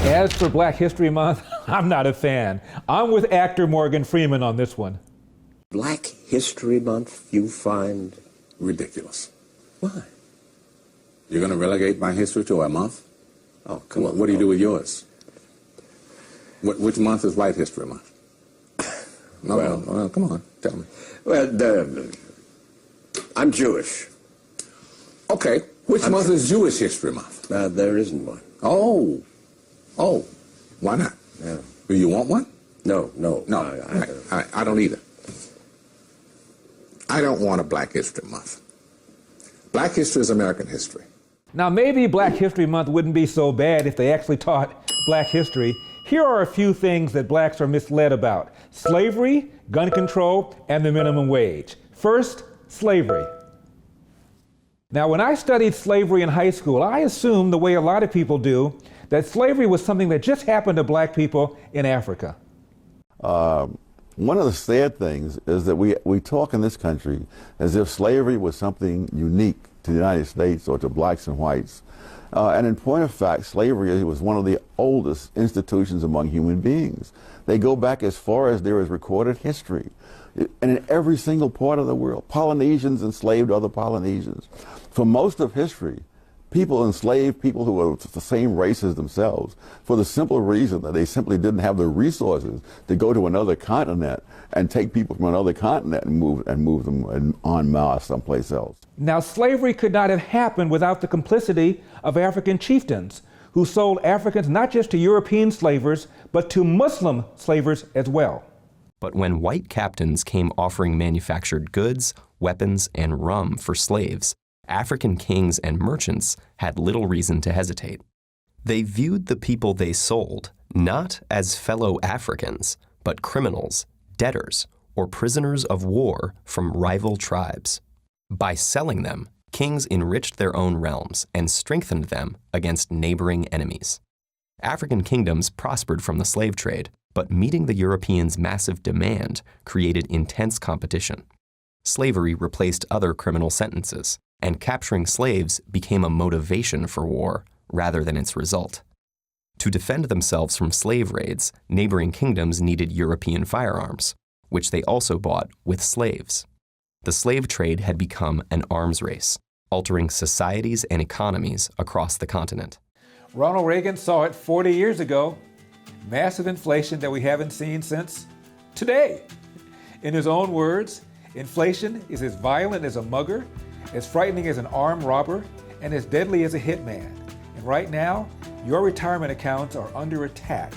As for Black History Month, I'm not a fan. I'm with actor Morgan Freeman on this one. Black History Month you find ridiculous. Why? You're going to relegate my history to a month? Oh, come on. What do you do with yours? Which month is White History Month? No, well, come on, tell me. Well, I'm Jewish. Okay, which month is Jewish History Month? There isn't one. Oh, why not? Yeah. Do you want one? No. I don't either. I don't want a Black History Month. Black history is American history. Now, maybe Black History Month wouldn't be so bad if they actually taught Black history. Here are a few things that blacks are misled about: slavery, gun control, and the minimum wage. First, slavery. Now, when I studied slavery in high school, I assumed, the way a lot of people do, that slavery was something that just happened to black people in Africa. One of the sad things is that we talk in this country as if slavery was something unique to the United States or to blacks and whites. And in point of fact, slavery was one of the oldest institutions among human beings. They go back as far as there is recorded history. And in every single part of the world, Polynesians enslaved other Polynesians. For most of history, people enslaved people who were the same race as themselves for the simple reason that they simply didn't have the resources to go to another continent and take people from another continent and move them en masse someplace else. Now, slavery could not have happened without the complicity of African chieftains who sold Africans not just to European slavers, but to Muslim slavers as well. But when white captains came offering manufactured goods, weapons, and rum for slaves, African kings and merchants had little reason to hesitate. They viewed the people they sold not as fellow Africans, but criminals, debtors, or prisoners of war from rival tribes. By selling them, kings enriched their own realms and strengthened them against neighboring enemies. African kingdoms prospered from the slave trade, but meeting the Europeans' massive demand created intense competition. Slavery replaced other criminal sentences, and capturing slaves became a motivation for war rather than its result. To defend themselves from slave raids, neighboring kingdoms needed European firearms, which they also bought with slaves. The slave trade had become an arms race, altering societies and economies across the continent. Ronald Reagan saw it 40 years ago. Massive inflation that we haven't seen since today. In his own words, inflation is as violent as a mugger, as frightening as an armed robber, and as deadly as a hitman. And right now, your retirement accounts are under attack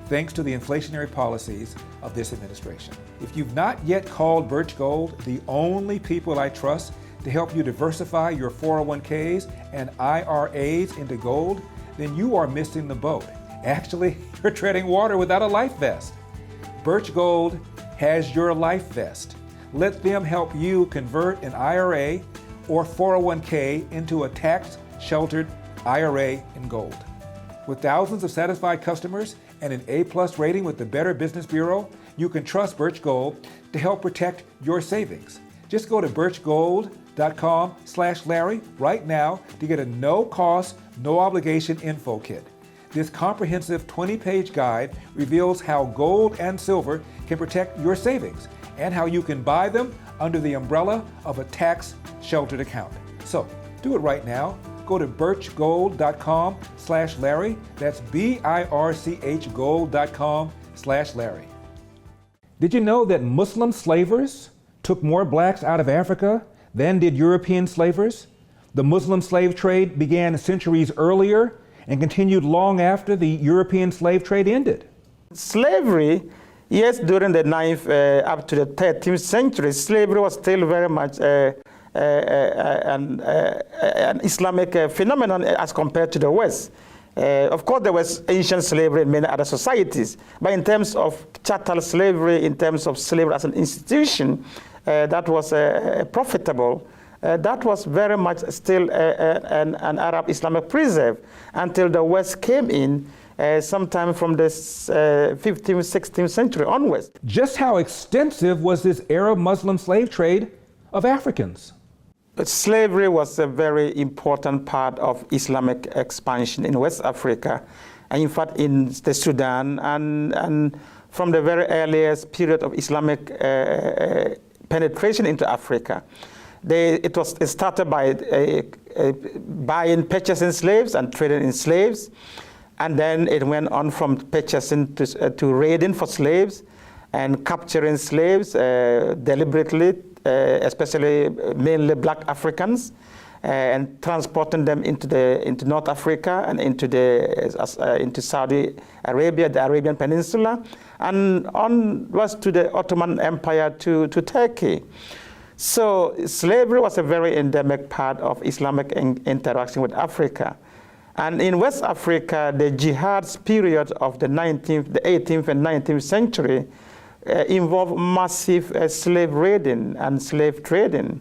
thanks to the inflationary policies of this administration. If you've not yet called Birch Gold, the only people I trust to help you diversify your 401ks and IRAs into gold, then you are missing the boat. Actually, you're treading water without a life vest. Birch Gold has your life vest. Let them help you convert an IRA or 401k into a tax-sheltered IRA in gold. With thousands of satisfied customers and an A+ rating with the Better Business Bureau, you can trust Birch Gold to help protect your savings. Just go to birchgold.com/Larry right now to get a no-cost, no-obligation info kit. This comprehensive 20-page guide reveals how gold and silver can protect your savings and how you can buy them under the umbrella of a tax-sheltered account. So, do it right now. Go to birchgold.com/Larry. That's BIRCH gold.com/Larry. Did you know that Muslim slavers took more blacks out of Africa than did European slavers? The Muslim slave trade began centuries earlier and continued long after the European slave trade ended. Slavery, yes, during the 9th up to the 13th century, slavery was still very much an Islamic phenomenon as compared to the West. Of course, there was ancient slavery in many other societies, but in terms of chattel slavery, in terms of slavery as an institution, that was profitable. That was very much still an Arab Islamic preserve until the West came in sometime from the 15th, 16th century onwards. Just how extensive was this Arab Muslim slave trade of Africans? Slavery was a very important part of Islamic expansion in West Africa. and in fact in the Sudan, and from the very earliest period of Islamic penetration into Africa. It started by buying, purchasing slaves and trading in slaves, and then it went on from purchasing to raiding for slaves and capturing slaves deliberately, especially mainly black Africans, and transporting them into North Africa and into Saudi Arabia, the Arabian Peninsula, and onwards to the Ottoman Empire to Turkey. So slavery was a very endemic part of Islamic interaction with Africa. And in West Africa, the jihad's period of the 18th and 19th century involved massive slave raiding and slave trading.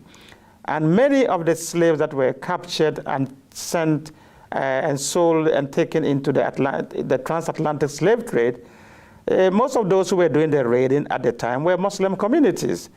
And many of the slaves that were captured and sent and sold and taken into the transatlantic slave trade, most of those who were doing the raiding at the time were Muslim communities,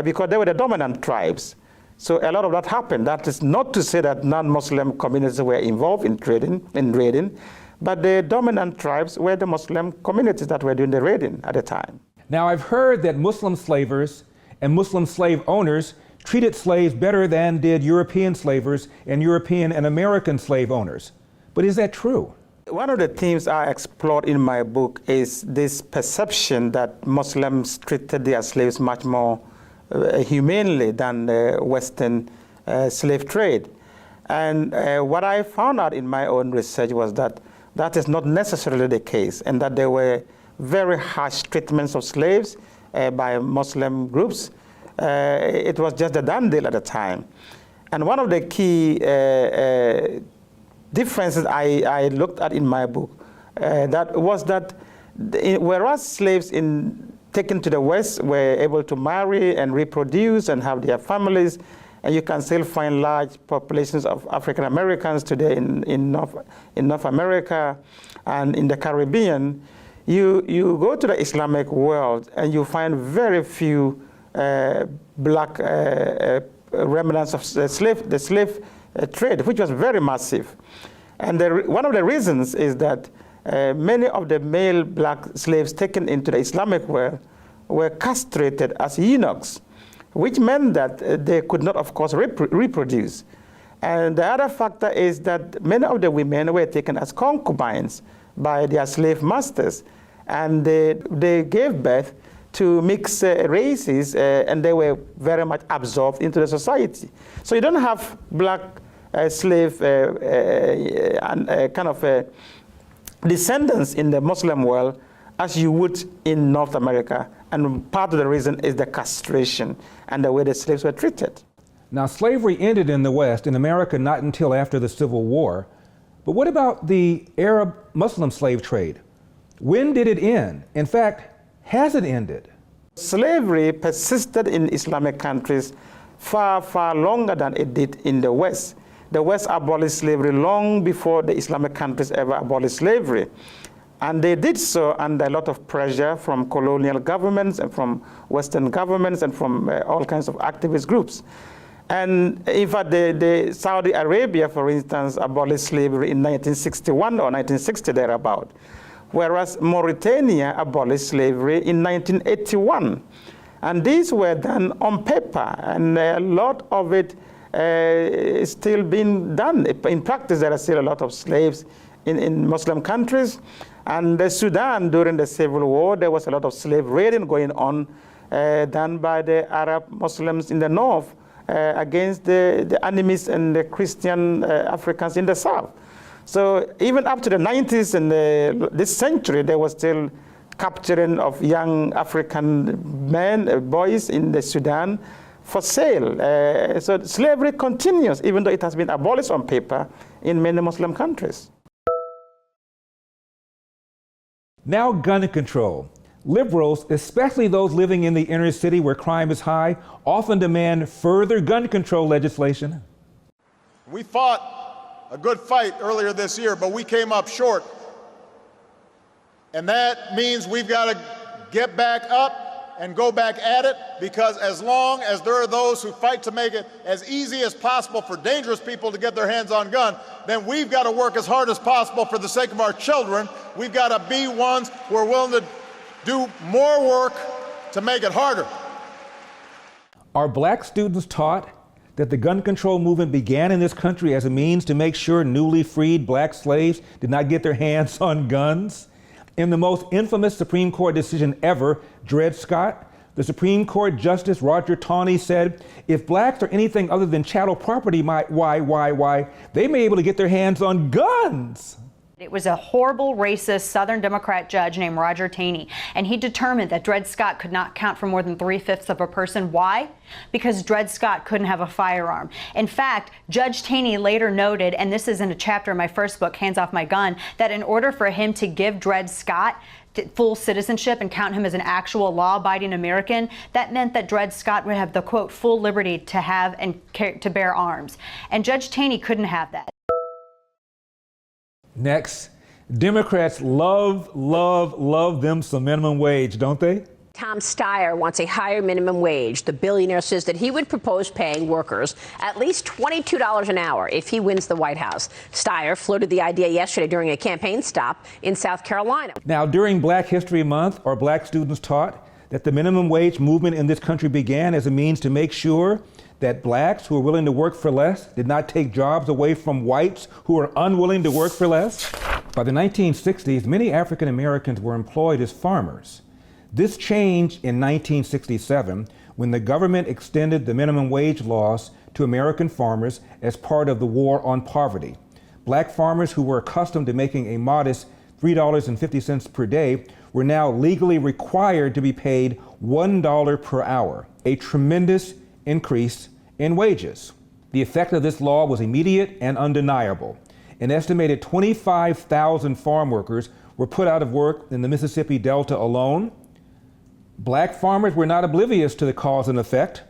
because they were the dominant tribes. So a lot of that happened. That is not to say that non-Muslim communities were involved in raiding, but the dominant tribes were the Muslim communities that were doing the raiding at the time. Now, I've heard that Muslim slavers and Muslim slave owners treated slaves better than did European slavers and European and American slave owners. But is that true? One of the themes I explored in my book is this perception that Muslims treated their slaves much more humanely than the Western slave trade. And what I found out in my own research was that that is not necessarily the case, and that there were very harsh treatments of slaves by Muslim groups. It was just a done deal at the time. And one of the key differences I looked at in my book whereas slaves taken to the West were able to marry and reproduce and have their families, and you can still find large populations of African Americans today in North America and in the Caribbean, you go to the Islamic world and you find very few black remnants of the slave trade, which was very massive. And one of the reasons is that many of the male black slaves taken into the Islamic world were castrated as eunuchs, which meant that they could not, of course, reproduce. And the other factor is that many of the women were taken as concubines by their slave masters, and they gave birth to mixed races, and they were very much absorbed into the society. So you don't have black slave descendants in the Muslim world as you would in North America, and part of the reason is the castration and the way the slaves were treated. Now, slavery ended in the West, in America, not until after the Civil War. But what about the Arab Muslim slave trade? When did it end? In fact, has it ended? Slavery persisted in Islamic countries far, far longer than it did in the West. The West abolished slavery long before the Islamic countries ever abolished slavery. And they did so under a lot of pressure from colonial governments and from Western governments and from all kinds of activist groups. And in fact, the Saudi Arabia, for instance, abolished slavery in 1961 or 1960 thereabout, whereas Mauritania abolished slavery in 1981. And these were done on paper, and a lot of it is still being done. In practice, there are still a lot of slaves in Muslim countries. And the Sudan, during the Civil War, there was a lot of slave raiding going on, done by the Arab Muslims in the north against the enemies and the Christian Africans in the south. So even up to the 90s and this century, there was still capturing of young African men, boys in the Sudan for sale. So slavery continues, even though it has been abolished on paper in many Muslim countries. Now, gun control. Liberals, especially those living in the inner city where crime is high, often demand further gun control legislation. We fought a good fight earlier this year, but we came up short. And that means we've got to get back up and go back at it, because as long as there are those who fight to make it as easy as possible for dangerous people to get their hands on guns, then we've got to work as hard as possible for the sake of our children. We've got to be ones who are willing to do more work to make it harder. Are black students taught that the gun control movement began in this country as a means to make sure newly freed black slaves did not get their hands on guns? In the most infamous Supreme Court decision ever, Dred Scott, the Supreme Court Justice Roger Taney said, if blacks are anything other than chattel property, they may be able to get their hands on guns. It was a horrible, racist Southern Democrat judge named Roger Taney, and he determined that Dred Scott could not count for more than 3/5 of a person. Why? Because Dred Scott couldn't have a firearm. In fact, Judge Taney later noted, and this is in a chapter in my first book, Hands Off My Gun, that in order for him to give Dred Scott full citizenship and count him as an actual law-abiding American, that meant that Dred Scott would have the, quote, full liberty to have and to bear arms. And Judge Taney couldn't have that. Next, Democrats love them some minimum wage, don't they? Tom Steyer wants a higher minimum wage. The billionaire says that he would propose paying workers at least $22 an hour if he wins the White House. Steyer floated the idea yesterday during a campaign stop in South Carolina. Now, during Black History Month, are black students taught that the minimum wage movement in this country began as a means to make sure that blacks who are willing to work for less did not take jobs away from whites who are unwilling to work for less? By the 1960s, many African Americans were employed as farmers. This changed in 1967 when the government extended the minimum wage laws to American farmers as part of the war on poverty. Black farmers who were accustomed to making a modest $3.50 per day were now legally required to be paid $1 per hour, a tremendous increase in wages. The effect of this law was immediate and undeniable. An estimated 25,000 farm workers were put out of work in the Mississippi Delta alone. Black farmers were not oblivious to the cause and effect.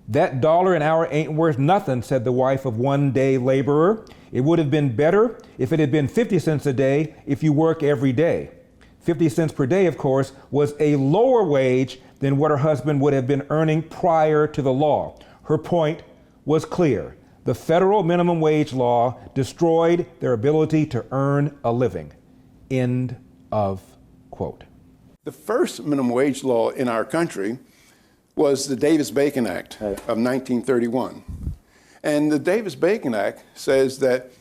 That dollar an hour ain't worth nothing, said the wife of one day laborer. It would have been better if it had been 50 cents a day if you work every day. 50 cents per day, of course, was a lower wage than what her husband would have been earning prior to the law. Her point was clear. The federal minimum wage law destroyed their ability to earn a living. End of quote. The first minimum wage law in our country was the Davis-Bacon Act of 1931. And the Davis-Bacon Act says that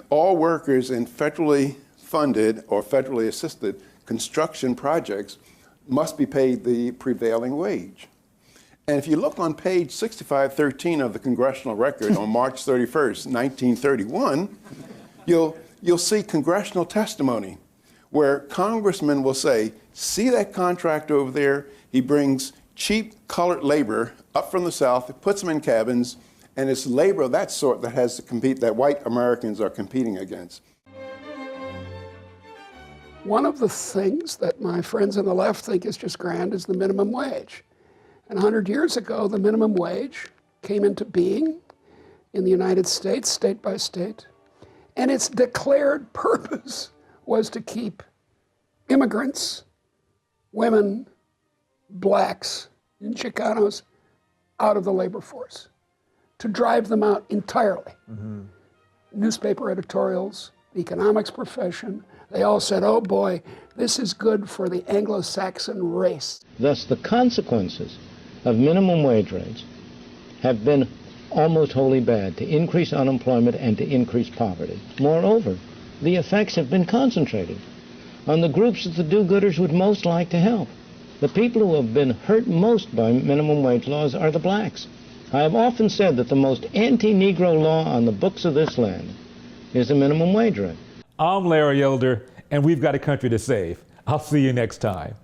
all workers in federally funded or federally assisted construction projects must be paid the prevailing wage. And if you look on page 6513 of the Congressional Record on March 31st, 1931, you'll see congressional testimony where congressmen will say, see that contractor over there? He brings cheap colored labor up from the South, puts them in cabins, and it's labor of that sort that has to compete, that white Americans are competing against. One of the things that my friends on the left think is just grand is the minimum wage. And 100 years ago, the minimum wage came into being in the United States, state by state, and its declared purpose was to keep immigrants, women, blacks, and Chicanos out of the labor force, to drive them out entirely. Newspaper editorials, the economics profession, they all said, oh boy, this is good for the Anglo-Saxon race. Thus, the consequences of minimum wage rates have been almost wholly bad, to increase unemployment and to increase poverty. Moreover, the effects have been concentrated on the groups that the do-gooders would most like to help. The people who have been hurt most by minimum wage laws are the blacks. I have often said that the most anti-Negro law on the books of this land is the minimum wage rate. I'm Larry Elder, and we've got a country to save. I'll see you next time.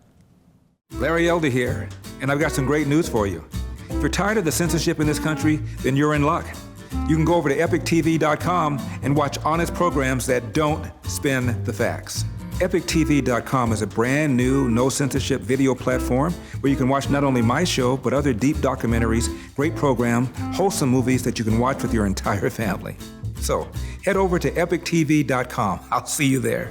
Larry Elder here, and I've got some great news for you. If you're tired of the censorship in this country, then you're in luck. You can go over to epictv.com and watch honest programs that don't spin the facts. EpicTV.com is a brand new, no censorship video platform where you can watch not only my show, but other deep documentaries, great program, wholesome movies that you can watch with your entire family. So head over to EpicTV.com. I'll see you there.